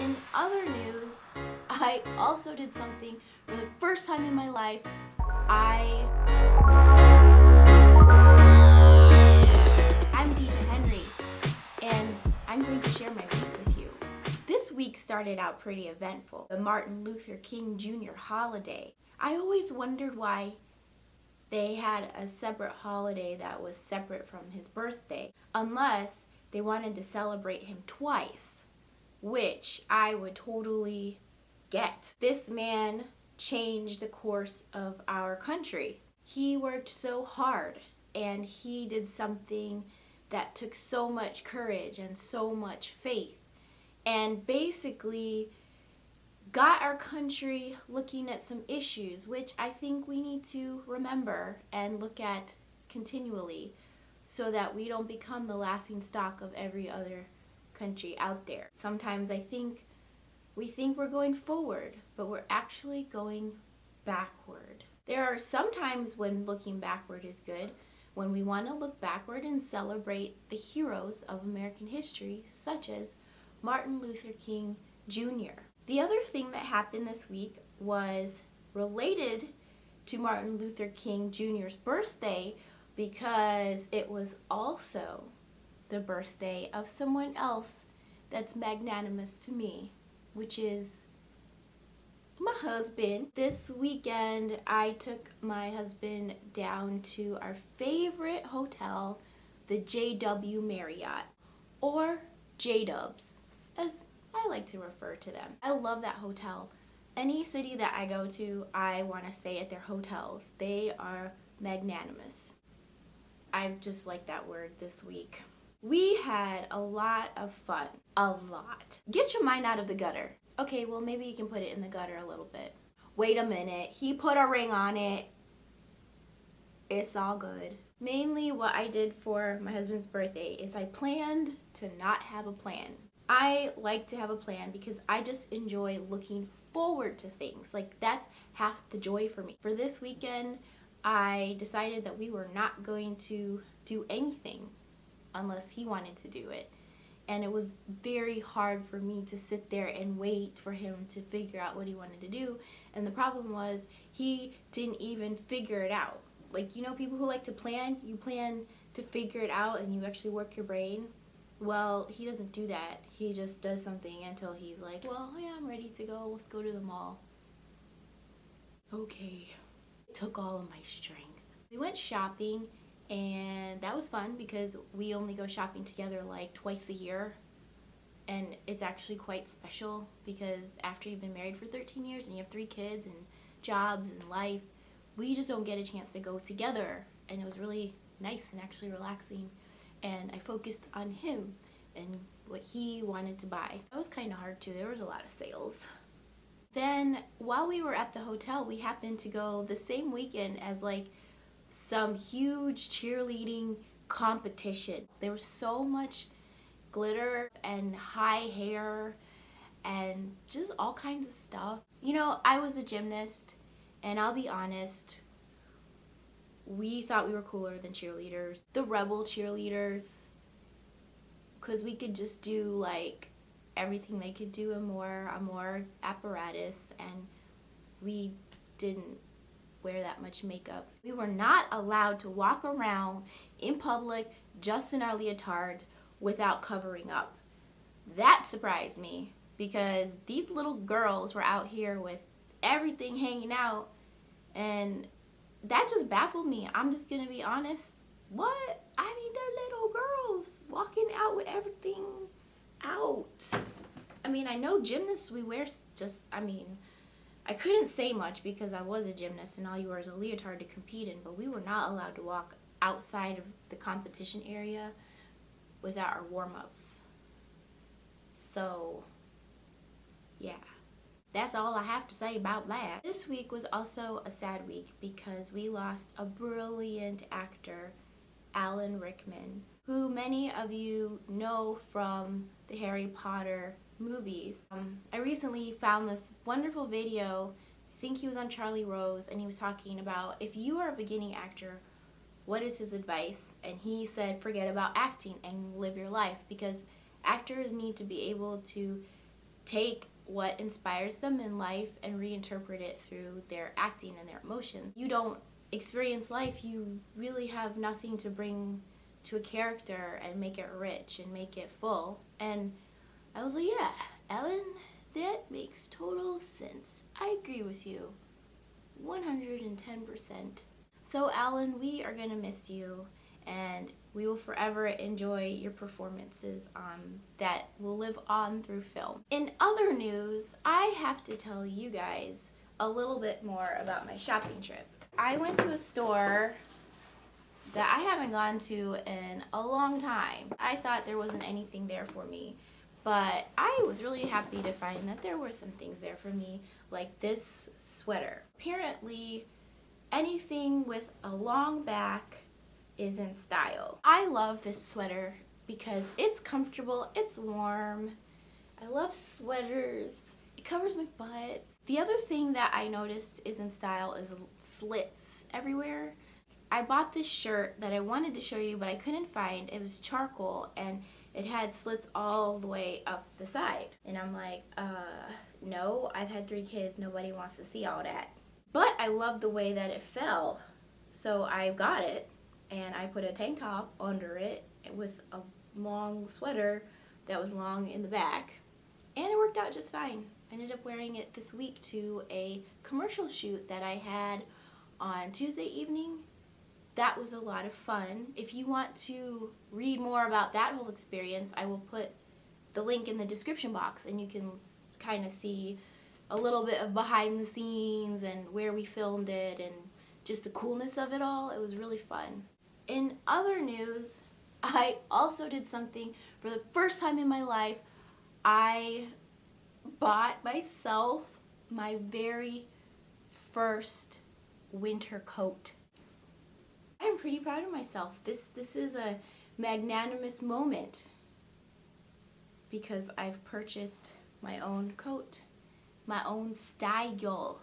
In other news, I also did something for the first time in my life. I'm Dija Henry, and I'm going to share my week with you. This week started out pretty eventful. The Martin Luther King Jr. holiday. I always wondered why they had a separate holiday that was separate from his birthday, unless they wanted to celebrate him twice, which I would totally get. This man changed the course of our country. He worked so hard and he did something that took so much courage and so much faith, and basically got our country looking at some issues which I think we need to remember and look at continually so that we don't become the laughing stock of every other country out there. Sometimes I think we think we're going forward, but we're actually going backward. There are some times when looking backward is good, when we want to look backward and celebrate the heroes of American history, such as Martin Luther King Jr. The other thing that happened this week was related to Martin Luther King Jr.'s birthday, because it was also the birthday of someone else that's magnanimous to me, which is my husband. This weekend, I took my husband down to our favorite hotel, the JW Marriott, or J-Dubs, as I like to refer to them. I love that hotel. Any city that I go to, I want to stay at their hotels. They are magnanimous. I just like that word this week. We had a lot of fun. A lot. Get your mind out of the gutter. Okay, well, maybe you can put it in the gutter a little bit. Wait a minute. He put a ring on it. It's all good. Mainly what I did for my husband's birthday is I planned to not have a plan. I like to have a plan because I just enjoy looking forward to things. Like, that's half the joy for me. For this weekend, I decided that we were not going to do anything unless he wanted to do it. And it was very hard for me to sit there and wait for him to figure out what he wanted to do. And the problem was, he didn't even figure it out. Like, you know, people who like to plan, you plan to figure it out and you actually work your brain. Well, he doesn't do that. He just does something until he's like, well, yeah, I'm ready to go. Let's go to the mall. Okay. It took all of my strength. We went shopping, and that was fun because we only go shopping together like twice a year. And it's actually quite special because after you've been married for 13 years and you have 3 kids and jobs and life, we just don't get a chance to go together. And it was really nice and actually relaxing. And I focused on him and what he wanted to buy. That was kind of hard too. There was a lot of sales. Then while we were at the hotel, we happened to go the same weekend as like some huge cheerleading competition. There was so much glitter and high hair and just all kinds of stuff. You know, I was a gymnast, and I'll be honest, we thought we were cooler than cheerleaders, the rebel cheerleaders, because we could just do like everything they could do and more apparatus, and we didn't wear that much makeup. We were not allowed to walk around in public just in our leotards without covering up. That surprised me because these little girls were out here with everything hanging out, and that just baffled me. I'm just gonna be honest. What? I mean, they're little girls walking out with everything out. I mean, I know gymnasts, we wear I couldn't say much because I was a gymnast and all you wear is a leotard to compete in, but we were not allowed to walk outside of the competition area without our warm-ups. So, yeah. That's all I have to say about that. This week was also a sad week because we lost a brilliant actor, Alan Rickman, who many of you know from the Harry Potter movies. I recently found this wonderful video. I think he was on Charlie Rose, and he was talking about if you are a beginning actor, what is his advice? And he said, forget about acting and live your life, because actors need to be able to take what inspires them in life and reinterpret it through their acting and their emotions. You don't experience life, you really have nothing to bring to a character and make it rich and make it full. And I was like, yeah, Ellen, that makes total sense. I agree with you 110%. So Alan, we are gonna miss you, and we will forever enjoy your performances that will live on through film. In other news, I have to tell you guys a little bit more about my shopping trip. I went to a store that I haven't gone to in a long time. I thought there wasn't anything there for me, but I was really happy to find that there were some things there for me, like this sweater. Apparently, anything with a long back is in style. I love this sweater because it's comfortable, it's warm. I love sweaters. It covers my butt. The other thing that I noticed is in style is slits everywhere. I bought this shirt that I wanted to show you, but I couldn't find. It was charcoal, and it had slits all the way up the side. And I'm like, no, I've had 3 kids. Nobody wants to see all that. But I love the way that it fell. So I got it, and I put a tank top under it with a long sweater that was long in the back. And it worked out just fine. I ended up wearing it this week to a commercial shoot that I had on Tuesday evening. That was a lot of fun. If you want to read more about that whole experience, I will put the link in the description box, and you can kind of see a little bit of behind the scenes and where we filmed it and just the coolness of it all. It was really fun. In other news, I also did something for the first time in my life. I bought myself my very first winter coat. I'm pretty proud of myself. This is a magnanimous moment because I've purchased my own coat, my own style,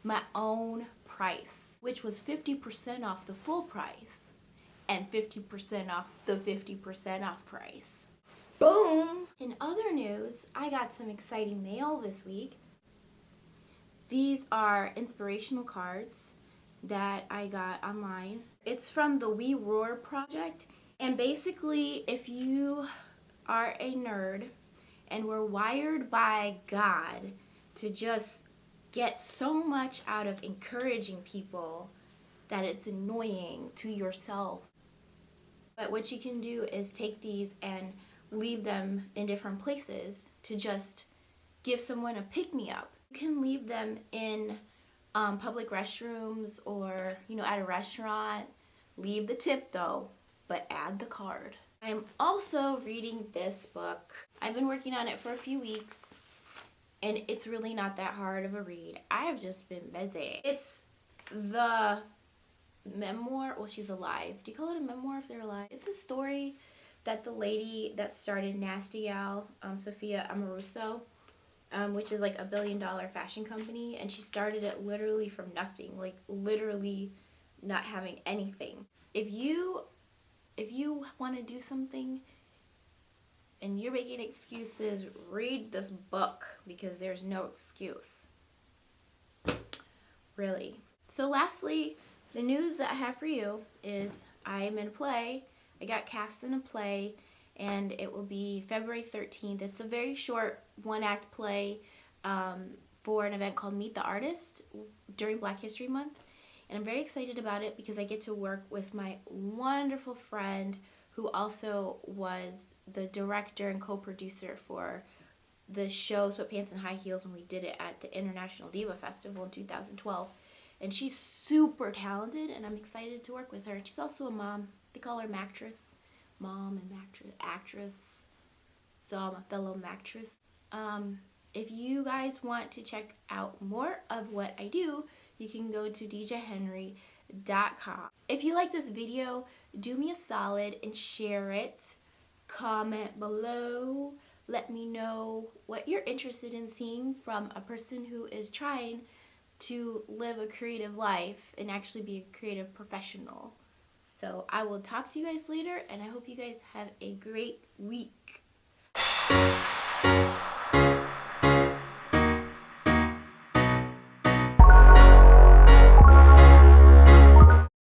my own price, which was 50% off the full price and 50% off the 50% off price. Boom! In other news, I got some exciting mail this week. These are inspirational cards that I got online. It's from the We Roar project, and basically if you are a nerd and were wired by God to just get so much out of encouraging people that it's annoying to yourself. But what you can do is take these and leave them in different places to just give someone a pick-me-up. You can leave them in public restrooms or, at a restaurant. Leave the tip though, but add the card. I'm also reading this book. I've been working on it for a few weeks, and it's really not that hard of a read. I have just been busy. It's the memoir. Well, she's alive. Do you call it a memoir if they're alive? It's a story that the lady that started Nasty Gal, Sophia Amoruso, which is like $1 billion fashion company, and she started it literally from nothing, like literally not having anything. If you want to do something and you're making excuses, read this book because there's no excuse. Really. So lastly, the news that I have for you is I am in a play. I got cast in a play, and it will be February 13th. It's a very short one-act play for an event called Meet the Artist during Black History Month. And I'm very excited about it because I get to work with my wonderful friend who also was the director and co-producer for the show Sweatpants and High Heels when we did it at the International Diva Festival in 2012. And she's super talented, and I'm excited to work with her. She's also a mom. They call her Mactress. Mom and actress. So I'm a fellow Mactress. If you guys want to check out more of what I do, you can go to dijahenry.com. If you like this video, do me a solid and share it. Comment below. Let me know what you're interested in seeing from a person who is trying to live a creative life and actually be a creative professional. So I will talk to you guys later, and I hope you guys have a great week.